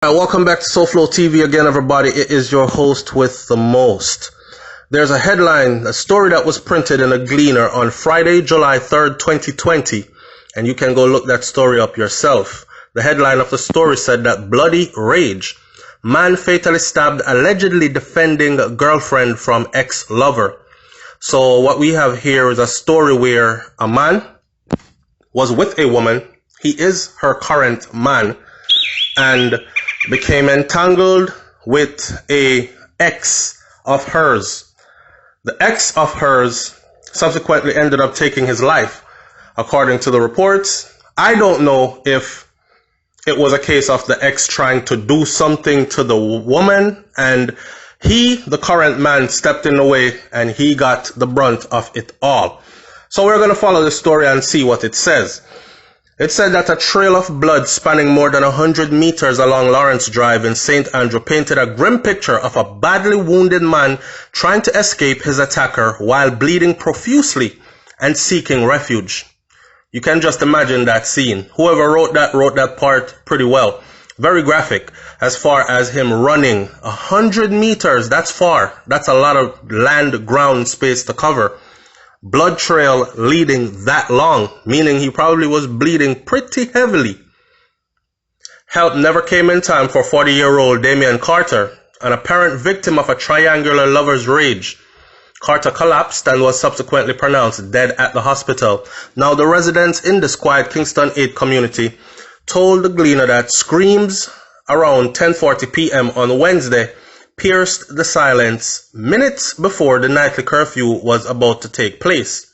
Welcome back to SouFLoTV again, everybody. It is your host with the most. There's a headline, a story that was printed in a Gleaner on Friday, July 3rd, 2020, and you can go look that story up yourself. The headline of the story said that bloody rage. Man fatally stabbed, allegedly defending girlfriend from ex-lover. So what we have here is a story where a man was with a woman. He is her current man and became entangled with a ex of hers. The ex of hers subsequently ended up taking his life, according to the reports. I don't know if it was a case of the ex trying to do something to the woman and he, the current man, stepped in the way and he got the brunt of it all. So we're going to follow the story and see what it says. It said that a trail of blood spanning more than 100 meters along Lawrence Drive in St. Andrew painted a grim picture of a badly wounded man trying to escape his attacker while bleeding profusely and seeking refuge. You can just imagine that scene. Whoever wrote that part pretty well. Very graphic as far as him running 100 meters. That's far. That's a lot of land ground space to cover. Blood trail leading that long, meaning he probably was bleeding pretty heavily. Help never came in time for 40-year-old Damian Carter, an apparent victim of a triangular lover's rage. Carter collapsed and was subsequently pronounced dead at the hospital. Now, the residents in this quiet Kingston 8 community told the Gleaner that screams around 10:40 p.m. on Wednesday pierced the silence minutes before the nightly curfew was about to take place.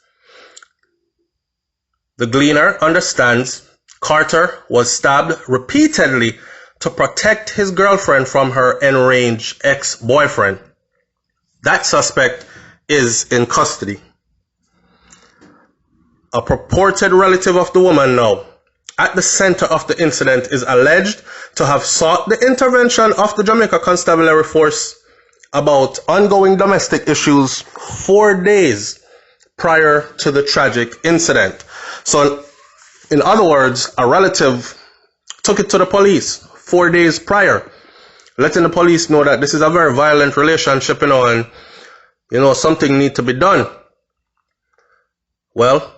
The Gleaner understands Carter was stabbed repeatedly to protect his girlfriend from her enraged ex-boyfriend. That suspect is in custody. A purported relative of the woman now at the center of the incident is alleged to have sought the intervention of the Jamaica Constabulary Force about ongoing domestic issues 4 days prior to the tragic incident. So, in other words, a relative took it to the police 4 days prior, letting the police know that this is a very violent relationship, and something needs to be done. Well,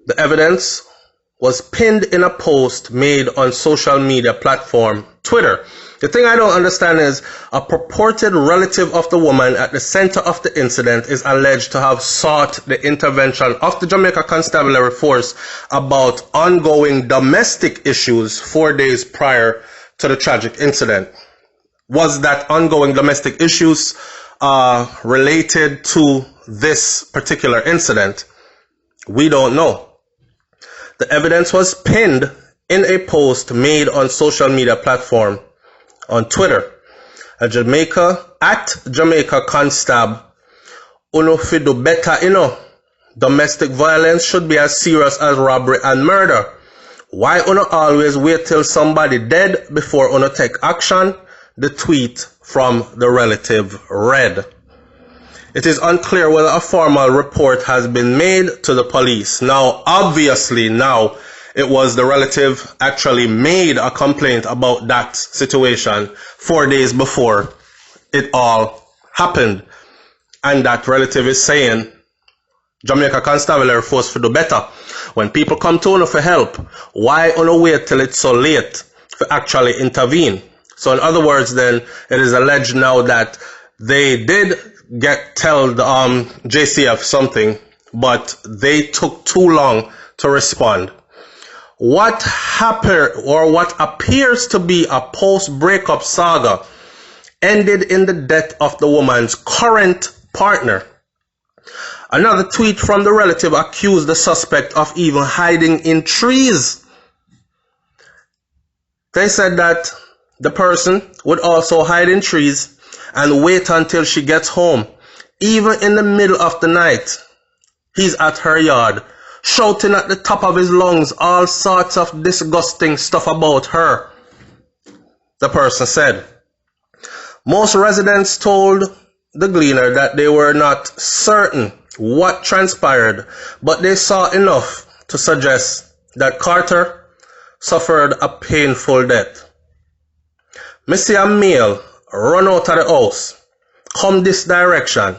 the evidence was pinned in a post made on social media platform Twitter. The thing I don't understand is a purported relative of the woman at the center of the incident is alleged to have sought the intervention of the Jamaica Constabulary Force about ongoing domestic issues 4 days prior to the tragic incident. Was that ongoing domestic issues related to this particular incident? We don't know. The evidence was pinned in a post made on social media platform on Twitter. At Jamaica Constab, uno fi do better, Domestic violence should be as serious as robbery and murder. Why uno always wait till somebody dead before uno take action? The tweet from the relative read. It is unclear whether a formal report has been made to the police. Now, obviously, it was the relative actually made a complaint about that situation 4 days before it all happened. And that relative is saying, Jamaica Constabulary Force for do better. When people come to you for help, why you wait till it's so late to actually intervene? So in other words, then, it is alleged now that they did tell the JCF something, but they took too long to respond. What happened, or what appears to be a post-breakup saga, ended in the death of the woman's current partner. Another tweet from the relative accused the suspect of even hiding in trees. They said that the person would also hide in trees and wait until she gets home. Even in the middle of the night, he's at her yard, shouting at the top of his lungs all sorts of disgusting stuff about her, the person said. Most residents told the Gleaner that they were not certain what transpired, but they saw enough to suggest that Carter suffered a painful death. Me see a male run out of the house, come this direction,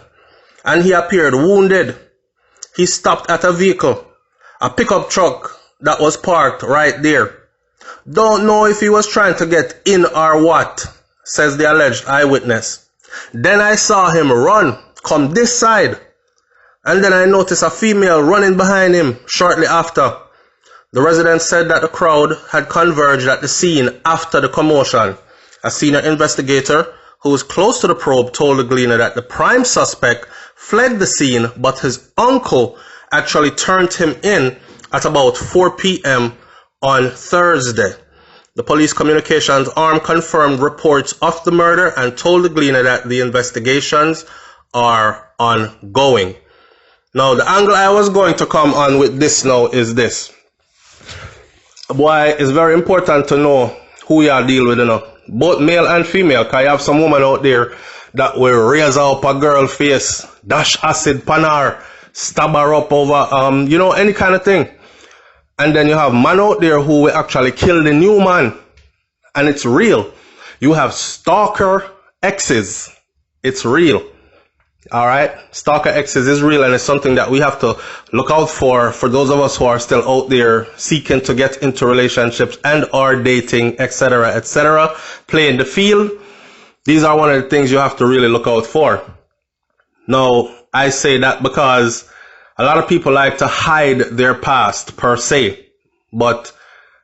and he appeared wounded. He stopped at a vehicle, a pickup truck that was parked right there. Don't know if he was trying to get in or what, says the alleged eyewitness. Then I saw him run, come this side, and then I noticed a female running behind him shortly after. The resident said that the crowd had converged at the scene after the commotion. A senior investigator who was close to the probe told the Gleaner that the prime suspect fled the scene, but his uncle actually turned him in at about 4 p.m. on Thursday. The police communications arm confirmed reports of the murder and told the Gleaner that the investigations are ongoing. Now, the angle I was going to come on with this now is this. Boy, it's very important to know who you are dealing with, you know. Both male and female, because you have some woman out there that will raise up a girl face, dash acid pan her, stab her up over, any kind of thing. And then you have man out there who will actually kill the new man. And it's real. You have stalker exes. It's real. Alright? Stalker exes is real, and it's something that we have to look out for those of us who are still out there seeking to get into relationships and are dating, etc., etc., playing the field. These are one of the things you have to really look out for. Now, I say that because a lot of people like to hide their past per se. But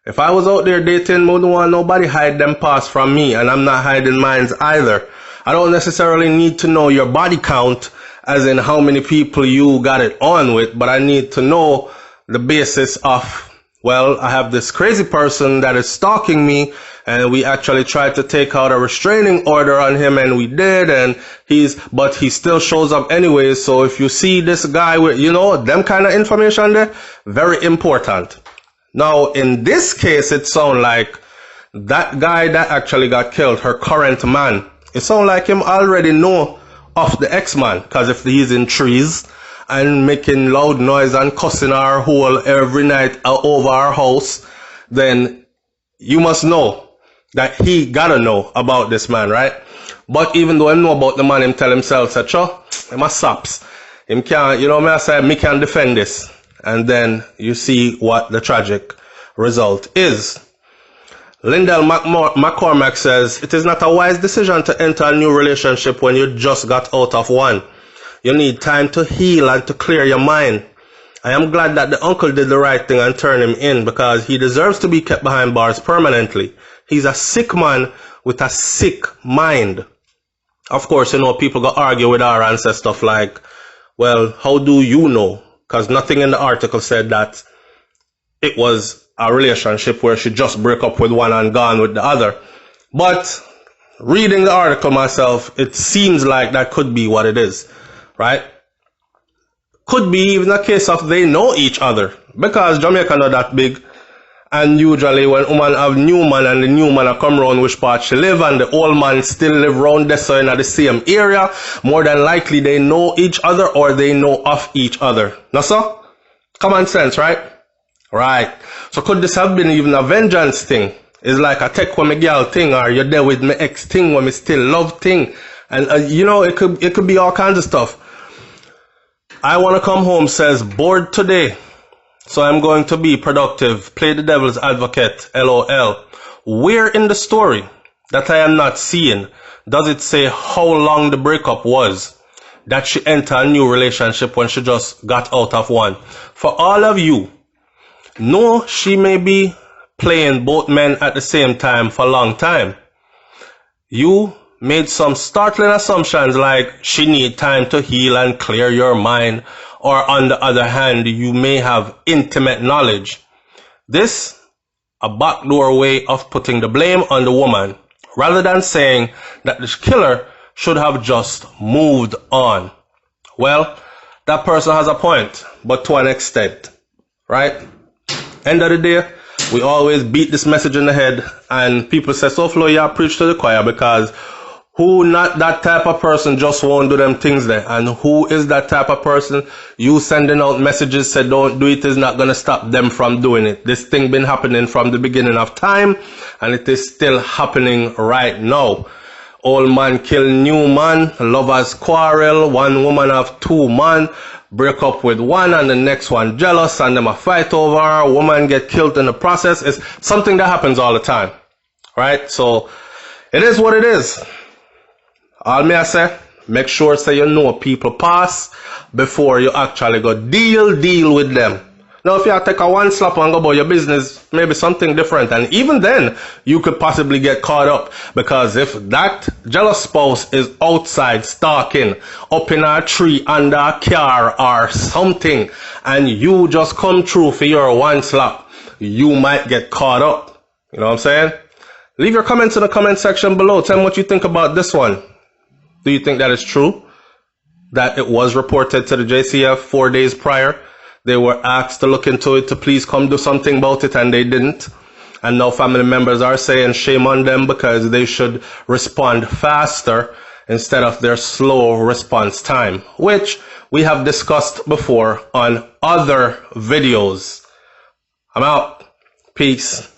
if I was out there dating, I wouldn't want nobody hide them past from me, and I'm not hiding mine either. I don't necessarily need to know your body count, as in how many people you got it on with, but I need to know the basis of, well, I have this crazy person that is stalking me, and we actually tried to take out a restraining order on him, and we did, and but he still shows up anyways. So if you see this guy with, them kind of information there, very important. Now, in this case, it sounds like that guy that actually got killed, her current man, it sounds like him already know of the ex-man, because if he's in trees and making loud noise and cussing our hole every night over our house, then you must know that he gotta know about this man, right? But even though I know about the man, him tell himself, him a saps. Him can't, I say, me can defend this. And then you see what the tragic result is. Lindell McCormack says, it is not a wise decision to enter a new relationship when you just got out of one. You need time to heal and to clear your mind. I am glad that the uncle did the right thing and turned him in, because he deserves to be kept behind bars permanently. He's a sick man with a sick mind. Of course, people go argue with our and say stuff like, well, how do you know? Because nothing in the article said that it was a relationship where she just broke up with one and gone with the other. But reading the article myself, it seems like that could be what it is, right? Could be even a case of they know each other, because Jamaica not that big, and usually when woman have new man and the new man a come around which part she live, and the old man still live around there, so in the same area, more than likely they know each other or they know of each other. Now so? Common sense, right? Right. So could this have been even a vengeance thing? It's like a take with me girl thing, or you're there with my ex thing when me still love thing. And it could be all kinds of stuff. I want to come home says, bored today, so I'm going to be productive. Play the devil's advocate, LOL. Where in the story that I am not seeing does it say how long the breakup was, that she entered a new relationship when she just got out of one? For all of you, no, she may be playing both men at the same time for a long time. You made some startling assumptions like she need time to heal and clear your mind, or on the other hand, you may have intimate knowledge. This, a backdoor way of putting the blame on the woman, rather than saying that the killer should have just moved on. Well, that person has a point, but to an extent, right? End of the day, we always beat this message in the head, and people say, SouFlo, yeah, preach to the choir, because Who not that type of person just won't do them things there? And who is that type of person? You sending out messages say don't do it is not going to stop them from doing it. This thing been happening from the beginning of time, and it is still happening right now. Old man kill new man, lovers quarrel, one woman have two man, break up with one and the next one jealous and them a fight over her, woman get killed in the process. It's something that happens all the time, right? So it is what it is. All me I say, make sure say you know people pass before you actually go deal with them. Now if you take a one slap and go about your business, maybe something different. And even then, you could possibly get caught up. Because if that jealous spouse is outside stalking, up in a tree, under a car or something, and you just come through for your one slap, you might get caught up. You know what I'm saying? Leave your comments in the comment section below. Tell me what you think about this one. Do you think that is true? That it was reported to the JCF 4 days prior? They were asked to look into it, to please come do something about it, and they didn't. And now family members are saying shame on them because they should respond faster instead of their slow response time, which we have discussed before on other videos. I'm out. Peace.